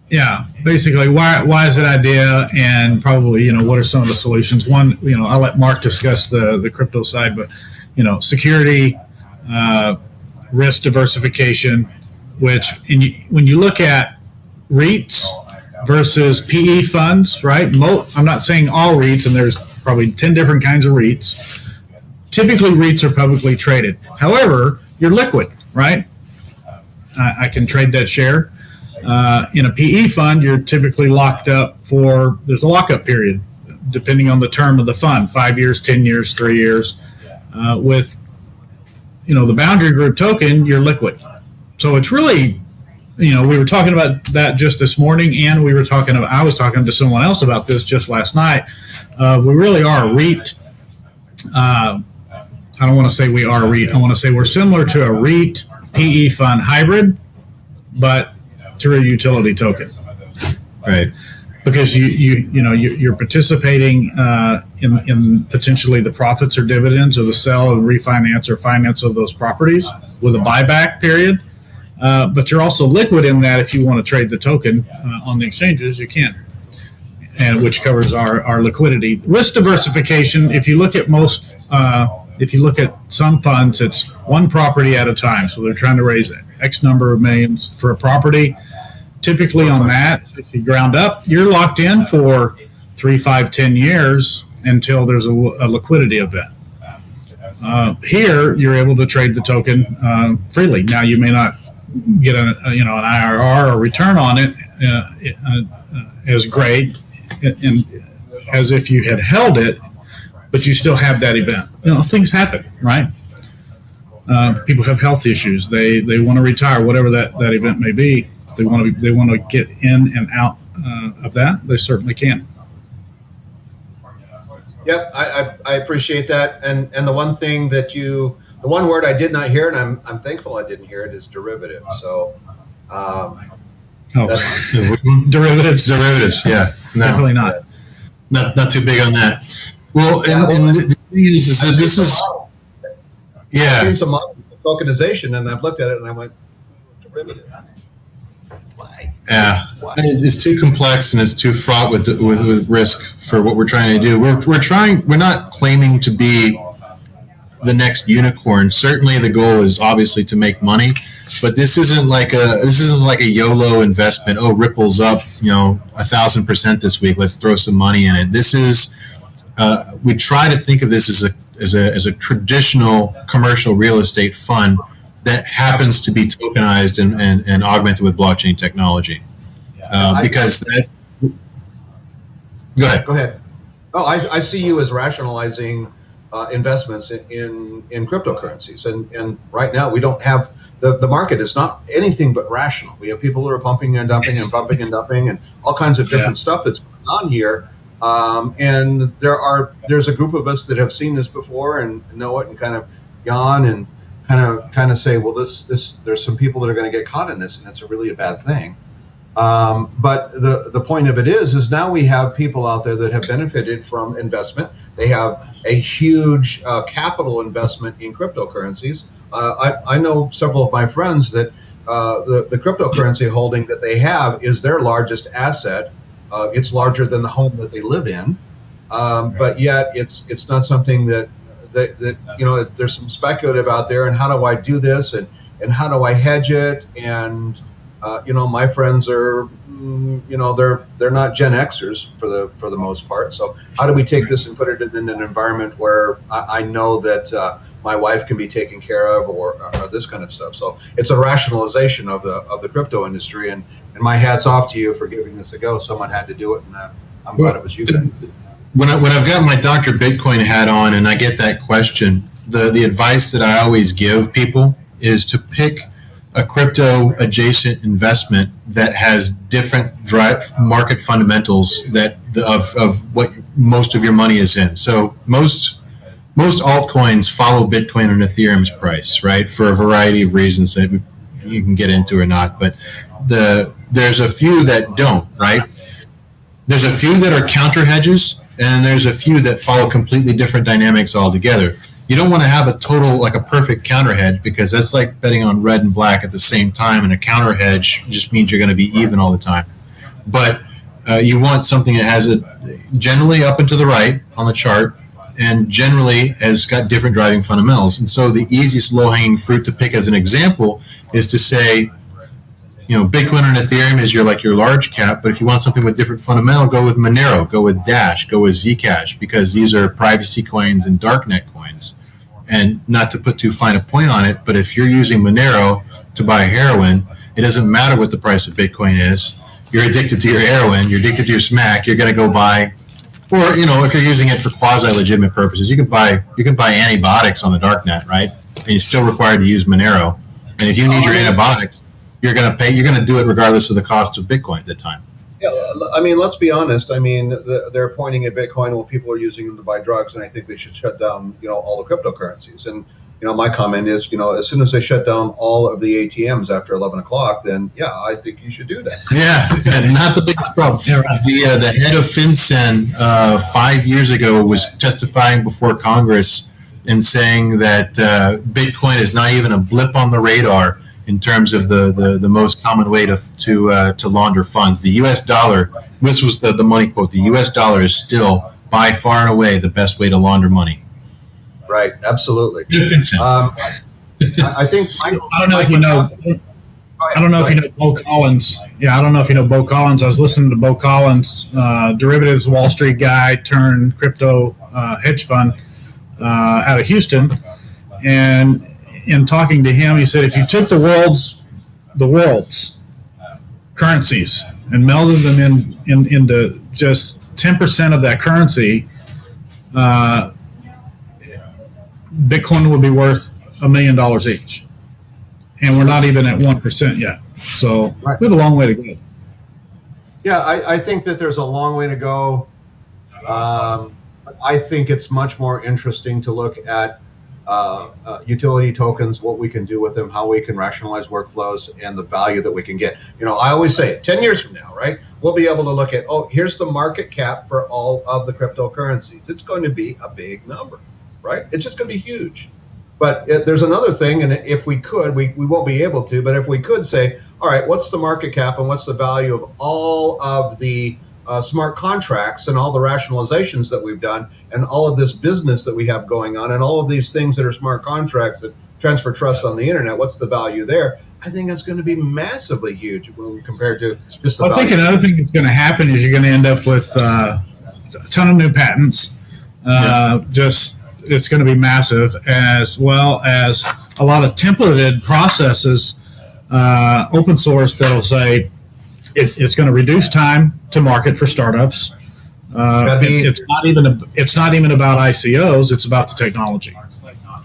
Yeah, basically, why is it idea, and probably what are some of the solutions? One, I'll let Mark discuss the crypto side, but security, risk diversification, which when you look at REITs versus PE funds, right? I'm not saying all REITs, and there's probably 10 different kinds of REITs. Typically, REITs are publicly traded. However, you're liquid, right? I can trade that share. In a PE fund, you're typically locked up there's a lockup period, depending on the term of the fund, 5 years, 10 years, 3 years. With, the Boundre Group token, you're liquid. So it's really, we were talking about that just this morning, and I was talking to someone else about this just last night. We really are a REIT. I don't want to say we are a REIT. I want to say we're similar to a REIT PE fund hybrid, but through a utility token. Right. Because you're participating in potentially the profits or dividends or the sell and refinance or finance of those properties with a buyback period. But you're also liquid in that if you want to trade the token on the exchanges, you can. And which covers our liquidity. Risk diversification, if you look at some funds, it's one property at a time. So they're trying to raise X number of millions for a property. Typically on that, if you ground up, you're locked in for 3, 5, 10 years until there's a liquidity event. Here, you're able to trade the token freely. Now, you may not get an IRR or return on it as great as if you had held it, but you still have that event. Things happen, right? People have health issues. They want to retire, whatever that event may be. If they want to get in and out of that, they certainly can. Yep, I appreciate that. And the one thing the one word I did not hear, and I'm thankful I didn't hear it, is derivative. So, derivatives. Yeah, no, definitely not. Not too big on that. Well, and the thing is that this is, I've seen some tokenization, and I've looked at it, and I went, derivative. Why? Yeah, it's too complex and it's too fraught with risk for what we're trying to do. We're not claiming to be the next unicorn. Certainly, the goal is obviously to make money, But this isn't like a YOLO investment. Oh, Ripple's up, 1,000% this week. Let's throw some money in it. This is we try to think of this as a traditional commercial real estate fund that happens to be tokenized and augmented with blockchain technology. Because that. Go ahead. Go ahead. Oh, I see you as rationalizing investments in cryptocurrencies, and right now we don't have the market is not anything but rational. We have people who are pumping and dumping and pumping and dumping and all kinds of different stuff that's going on here. And there's a group of us that have seen this before and know it and kind of yawn and kind of say, well, this there's some people that are going to get caught in this, and it's really a bad thing. But the point of it is now we have people out there that have benefited from investment. They have a huge capital investment in cryptocurrencies. I know several of my friends that the cryptocurrency holding that they have is their largest asset. It's larger than the home that they live in, but yet it's not something that there's some speculative out there. And how do I do this? And how do I hedge it? And my friends are, they're not Gen Xers for the most part. So how do we take this and put it in an environment where I know that my wife can be taken care of, or this kind of stuff? So it's a rationalization of the crypto industry, and my hat's off to you for giving this a go. Someone had to do it, and I'm glad it was you guys. When I've got my Dr. Bitcoin hat on and I get that question, the advice that I always give people is to pick a crypto adjacent investment that has different market fundamentals of what most of your money is in. So most altcoins follow Bitcoin and Ethereum's price, right? For a variety of reasons that you can get into or not. But there's a few that don't, right? There's a few that are counter hedges, and there's a few that follow completely different dynamics altogether. You don't want to have a perfect counter hedge, because that's like betting on red and black at the same time, and a counter hedge just means you're going to be even all the time. But you want something that has it generally up and to the right on the chart, and generally has got different driving fundamentals. And so the easiest low-hanging fruit to pick as an example is to say, Bitcoin and Ethereum is your large cap, but if you want something with different fundamental, go with Monero, go with Dash, go with Zcash, because these are privacy coins and darknet coins. And not to put too fine a point on it, but if you're using Monero to buy heroin, it doesn't matter what the price of Bitcoin is. You're addicted to your heroin, you're addicted to your smack, you're going to go buy, or if you're using it for quasi-legitimate purposes, you can buy antibiotics on the darknet, right? And you're still required to use Monero. And if you need your antibiotics, you're going to do it regardless of the cost of Bitcoin at the time. Yeah, I mean, let's be honest. I mean, they're pointing at Bitcoin when people are using them to buy drugs, and I think they should shut down, all the cryptocurrencies. And my comment is, as soon as they shut down all of the ATMs after 11 o'clock, then yeah, I think you should do that. Yeah, not the biggest problem. Yeah, right. The head of FinCEN 5 years ago was testifying before Congress and saying that Bitcoin is not even a blip on the radar in terms of the most common way to launder funds. The U.S. dollar, this was the money quote, the U.S. dollar is still by far and away the best way to launder money. Right, absolutely. I think I don't know if you know. I don't know if you know Bo Collins. Yeah, I don't know if you know Bo Collins. I was listening to Bo Collins, derivatives Wall Street guy turned crypto hedge fund out of Houston, and in talking to him, he said, if you took the world's currencies and melded them into just 10% of that currency, Bitcoin would be worth $1 million each. And we're not even at 1% yet. So we have a long way to go. Yeah, I think that there's a long way to go. I think it's much more interesting to look at utility tokens, what we can do with them, how we can rationalize workflows, and the value that we can get. I always say it, 10 years from now, right, we'll be able to look at, here's the market cap for all of the cryptocurrencies. It's going to be a big number, right? It's just going to be huge. But there's another thing, and if we could, we won't be able to, but if we could say, all right, what's the market cap and what's the value of all of the smart contracts and all the rationalizations that we've done and all of this business that we have going on and all of these things that are smart contracts that transfer trust on the internet, what's the value there? I think that's going to be massively huge when compared to just the I think another thing that's going to happen is you're going to end up with a ton of new patents. It's going to be massive, as well as a lot of templated processes, open source, that'll say it's going to reduce time to market for startups. It's not even about ICOs. It's about the technology,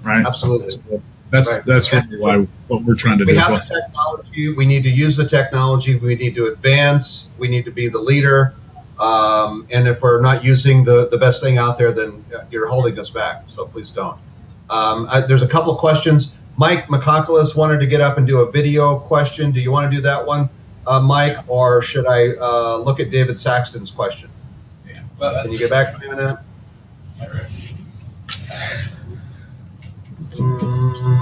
right? Absolutely. So that's really what we're trying to do. We have the technology. We need to use the technology. We need to advance. We need to be the leader. And if we're not using the best thing out there, then you're holding us back. So please don't. There's a couple of questions. Mike Michalakis wanted to get up and do a video question. Do you want to do that one, Mike, or should I look at David Saxton's question? Yeah. Well, can you get back to me on that?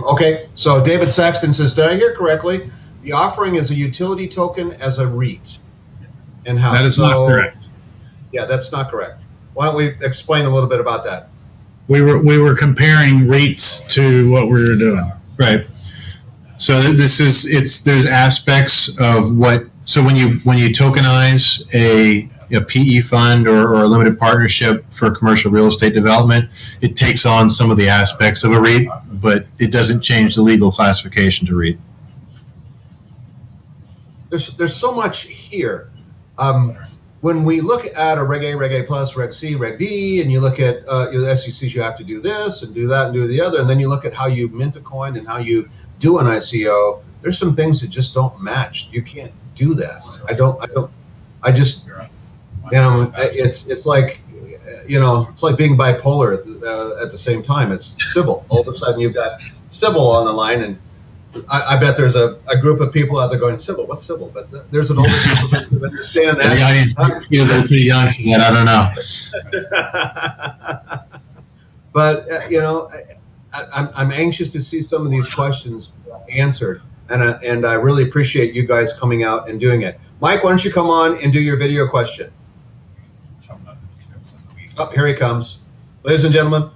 Okay, so David Saxton says, did I hear correctly? The offering is a utility token as a REIT. And how? That is not correct. Yeah, that's not correct. Why don't we explain a little bit about that? We were comparing REITs to what we were doing. Right. So there's aspects of what, so when you tokenize a PE fund or a limited partnership for commercial real estate development, it takes on some of the aspects of a REIT, but it doesn't change the legal classification to REIT. There's so much here. When we look at a Reg A, Reg A Plus, Reg C, Reg D, and you look at the SECs, you have to do this and do that and do the other, and then you look at how you mint a coin and how you do an ICO, there's some things that just don't match. You can't do that. It's like, it's like being bipolar at the same time. It's Sybil. All of a sudden you've got Sybil on the line, and I bet there's a group of people out there going, Sybil, what's Sybil? But there's an older group of people that understand that. The audience, they're too young for that. I don't know. But, I'm anxious to see some of these questions answered. And I really appreciate you guys coming out and doing it. Mike, why don't you come on and do your video question? Oh, here he comes. Ladies and gentlemen,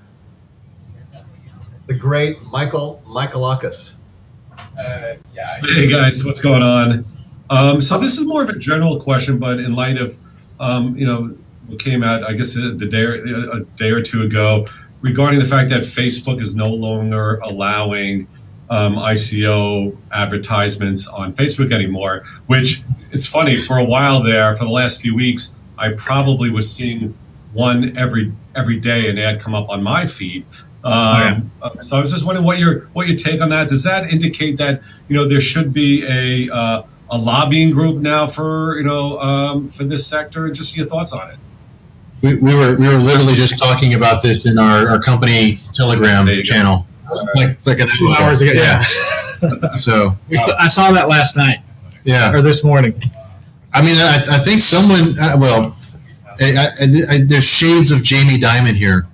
the great Michalakis. Hey guys, what's going on? So this is more of a general question, but in light of what came out, I guess a day or two ago, regarding the fact that Facebook is no longer allowing ICO advertisements on Facebook anymore. Which it's funny, for a while there, for the last few weeks, I probably was seeing one every day an ad come up on my feed. So I was just wondering what your take on that. Does that indicate that there should be a lobbying group now for this sector? Just your thoughts on it. We were literally just talking about this in our company Telegram channel, like 2 hours ago. Yeah. So I saw that last night. Yeah. Or this morning. I mean, I think someone. There's shades of Jamie Dimon here.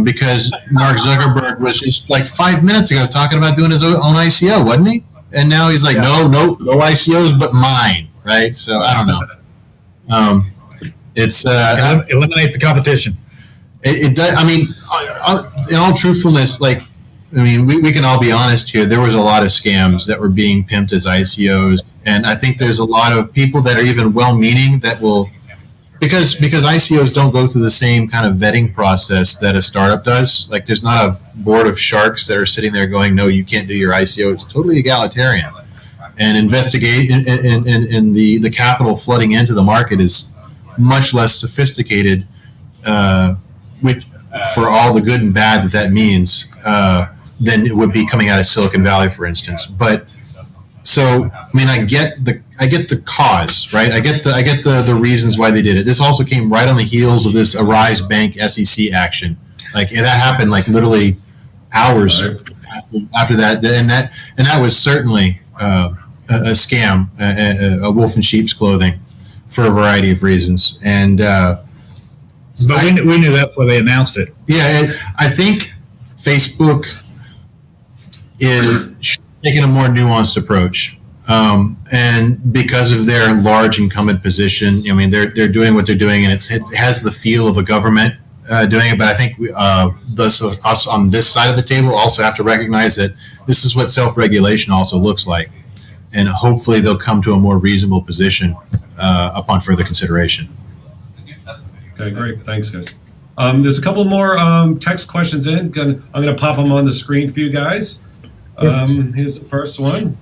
Because Mark Zuckerberg was just like 5 minutes ago talking about doing his own ICO, wasn't he? And now he's like, no ICOs but mine, right? So I don't know. It's eliminate the competition. It does. I mean, in all truthfulness, we can all be honest here. There was a lot of scams that were being pimped as ICOs, and I think there's a lot of people that are even well-meaning that will. Because ICOs don't go through the same kind of vetting process that a startup does. Like, there's not a board of sharks that are sitting there going, no, you can't do your ICO. It's totally egalitarian. And investigate and the capital flooding into the market is much less sophisticated, which for all the good and bad that means, than it would be coming out of Silicon Valley, for instance. But so, I mean, I get the cause, right? I get the reasons why they did it. This also came right on the heels of this Arise Bank SEC action. Like, that happened like literally hours after that, and that was certainly a scam, a wolf in sheep's clothing, for a variety of reasons. And but we knew that before they announced it. Yeah, I think Facebook is taking a more nuanced approach, and because of their large incumbent position, I mean, they're doing what they're doing, and it has the feel of a government doing it. But I think us on this side of the table also have to recognize that this is what self-regulation also looks like. and hopefully they'll come to a more reasonable position upon further consideration. Okay, great. Thanks, guys. There's a couple more text questions in. I'm going to pop them on the screen for you guys. Here's the first one.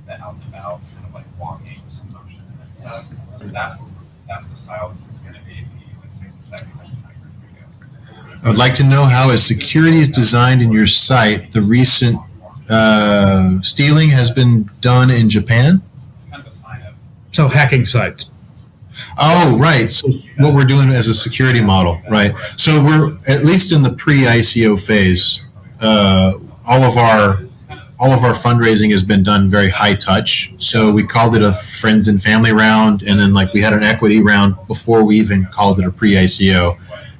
About kind of like walking some motion and stuff. So that's the style it's going to be like 60 seconds. I would like to know how, as security is designed in your site, the recent stealing has been done in Japan. Kind of a sign of So hacking sites. Oh, right. So what we're doing as a security model, right? So we're at least in the pre-ICO phase. All of our fundraising has been done very high touch. So we called it a friends and family round, and then like we had an equity round before we even called it a pre-ICO.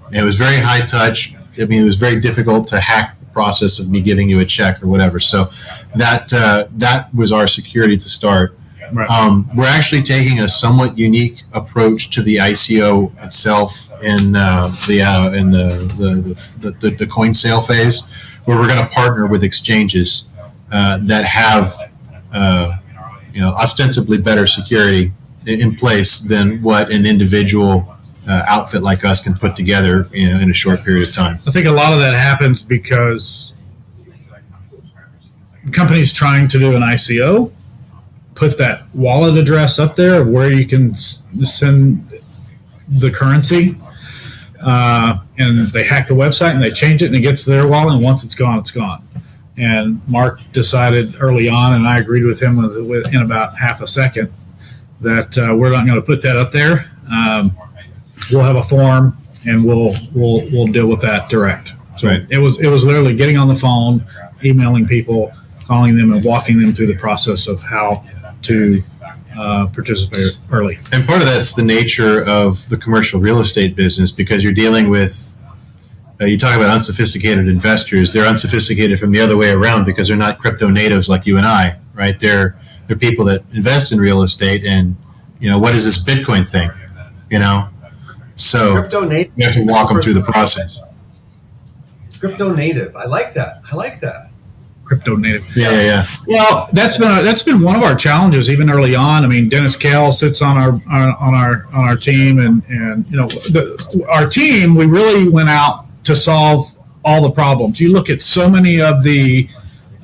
And it was very high touch. I mean, it was very difficult to hack the process of me giving you a check or whatever. So that was our security to start. Right. We're actually taking a somewhat unique approach to the ICO itself in the coin sale phase, where we're going to partner with exchanges that have ostensibly better security in place than what an individual outfit like us can put together in a short period of time. I think a lot of that happens because companies trying to do an ICO put that wallet address up there where you can send the currency, and they hack the website and they change it and it gets to their wallet, and once it's gone, it's gone. And Mark decided early on, and I agreed with him in about half a second, that we're not going to put that up there. We'll have a form and we'll deal with that direct. So Right. it was literally getting on the phone, emailing people, calling them, and walking them through the process of how to participate early. And part of that's the nature of the commercial real estate business, because you're dealing with, you talk about unsophisticated investors. They're unsophisticated from the other way around because they're not crypto natives like you and I, right? They're people that invest in real estate, and what is this Bitcoin thing, So Crypto native. you have to walk them through the process. Crypto native. I like that. Crypto native. Yeah. Well, that's been one of our challenges even early on. I mean, Dennis Kale sits on our team, and our team, we really went out to solve all the problems. You look at so many of the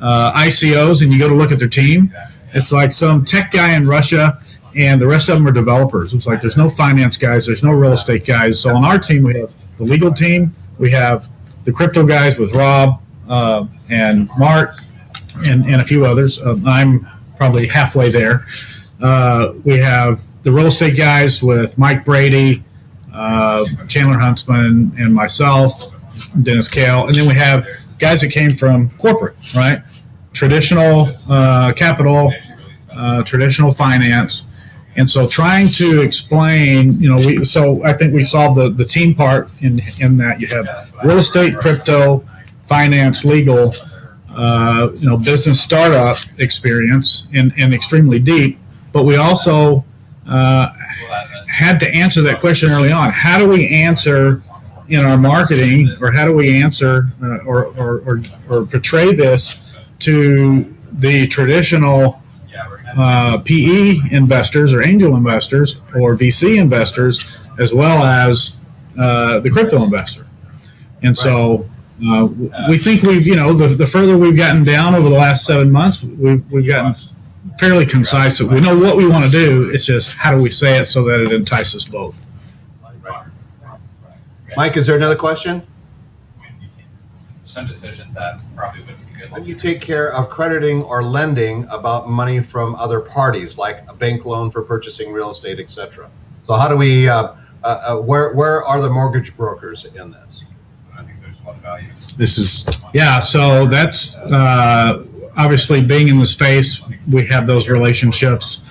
ICOs, and you go to look at their team. It's like some tech guy in Russia, and the rest of them are developers. It's like there's no finance guys, there's no real estate guys. So on our team, we have the legal team, we have the crypto guys with Rob and Mark and a few others. I'm probably halfway there. We have the real estate guys with Mike Brady, Chandler Huntsman, and myself, Dennis Kale. And then we have guys that came from corporate, right? Traditional capital, traditional finance. And so trying to explain, so I think we solved the team part in that you have real estate, crypto, finance, legal, business startup experience and extremely deep. But we also had to answer that question early on. How do we answer in our marketing, or how do we answer or portray this to the traditional PE investors or angel investors or VC investors, as well as the crypto investor? And so we think we've, the further we've gotten down over the last 7 months, we've gotten fairly concise. We know what we want to do. It's just how do we say it so that it entices both. Mike, is there another question? some decisions that probably wouldn't be good. How do you take care of crediting or lending about money from other parties, like a bank loan for purchasing real estate, etc.? So how do we, where are the mortgage brokers in this? I think there's a lot of value. This is, Yeah, so that's obviously being in the space, we have those relationships.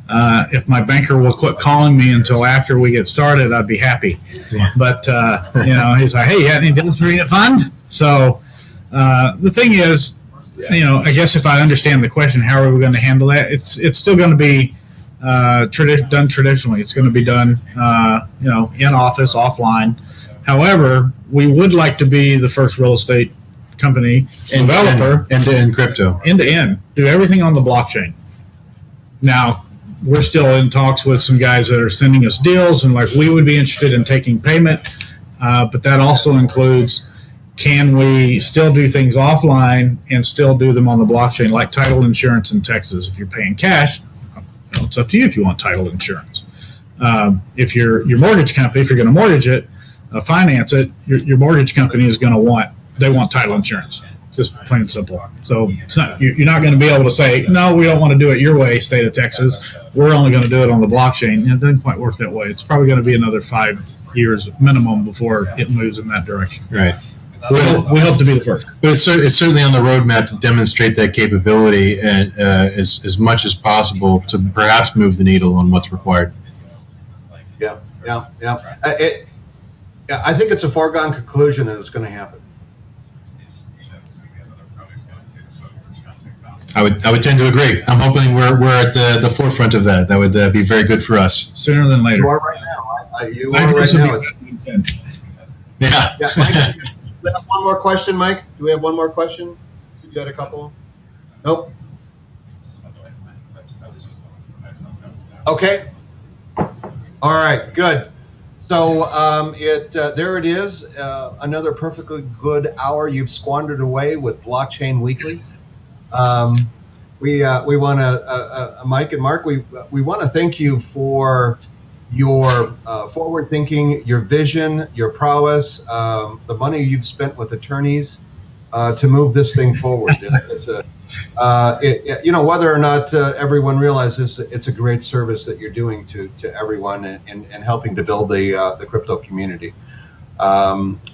If my banker will quit calling me until after we get started, I'd be happy. Yeah. But, he's like, hey, you got any deals for me to fund? So the thing is, I guess if I understand the question, how are we going to handle that? It's still going to be done traditionally. It's going to be done, in office, offline. However, we would like to be the first real estate company developer end-to-end crypto. end to end, do everything on the blockchain. Now, we're still in talks with some guys that are sending us deals, and like we would be interested in taking payment, but that also includes, can we still do things offline and still do them on the blockchain, like title insurance in Texas? If you're paying cash, it's up to you if you want title insurance. If your mortgage company, if you're going to mortgage it, finance it, your mortgage company is going to want title insurance. Just plain and simple. So it's not, you're not going to be able to say, no, we don't want to do it your way, state of Texas. We're only going to do it on the blockchain. It doesn't quite work that way. It's probably going to be another 5 years minimum before it moves in that direction. Right. We hope to be the first. But it's certainly on the roadmap to demonstrate that capability and as much as possible to perhaps move the needle on what's required. Yeah. I think it's a foregone conclusion that it's going to happen. I would tend to agree. I'm hoping we're at the forefront of that. That would be very good for us. Sooner than later. You are right now. You are right now. Yeah. Mike, do we have one more question, Mike? Do we have one more question? You had a couple? Nope. Okay. All right. Good. So there it is. Another perfectly good hour you've squandered away with Blockchain Weekly. We want to, Mike and Mark, we want to thank you for your forward thinking, your vision, your prowess, the money you've spent with attorneys to move this thing forward. It's whether or not everyone realizes it's a great service that you're doing to everyone and helping to build the crypto community.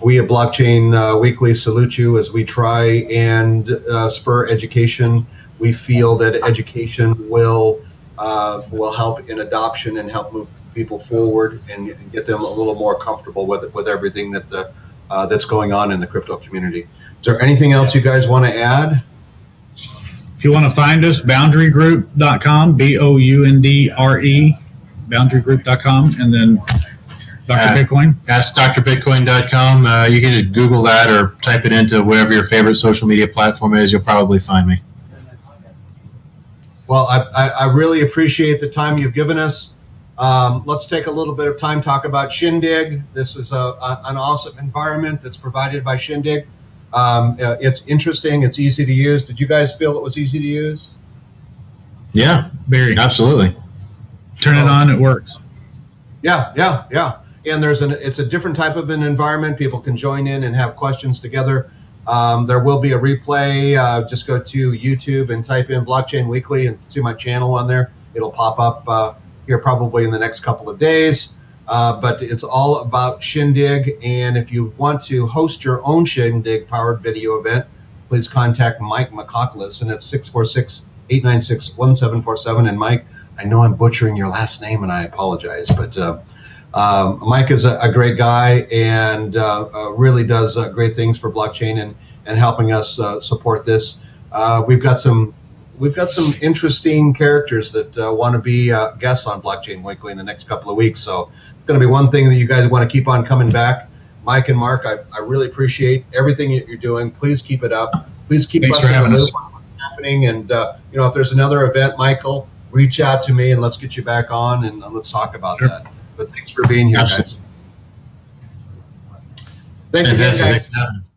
We at Blockchain Weekly salute you as we try and spur education. We feel that education will help in adoption and help move people forward and get them a little more comfortable with everything that's going on in the crypto community. Is there anything else you guys want to add? If you want to find us, boundregroup.com, BOUNDRE, boundregroup.com, and then Dr. Bitcoin. AskDrBitcoin.com. You can just Google that or type it into whatever your favorite social media platform is. You'll probably find me. Well, I really appreciate the time you've given us. Let's take a little bit of time, talk about Shindig. This is an awesome environment that's provided by Shindig. It's interesting. It's easy to use. Did you guys feel it was easy to use? Yeah, very. Absolutely. Turn it on, it works. Yeah. And it's a different type of an environment. People can join in and have questions together. There will be a replay. Just go to YouTube and type in Blockchain Weekly and see my channel on there. It'll pop up here probably in the next couple of days. But it's all about Shindig. And if you want to host your own Shindig-powered video event, please contact Mike Michalakis, and it's 646-896-1747. And Mike, I know I'm butchering your last name, and I apologize, but Mike is a great guy and really does great things for blockchain and helping us support this. We've got some interesting characters that want to be guests on Blockchain Weekly in the next couple of weeks. So it's going to be one thing that you guys want to keep on coming back. Mike and Mark, I really appreciate everything that you're doing. Please keep it up. Please keep us in the loop on what's happening. And if there's another event, Michael, reach out to me and let's get you back on and let's talk about that. But thanks for being here, guys. Thanks again, guys.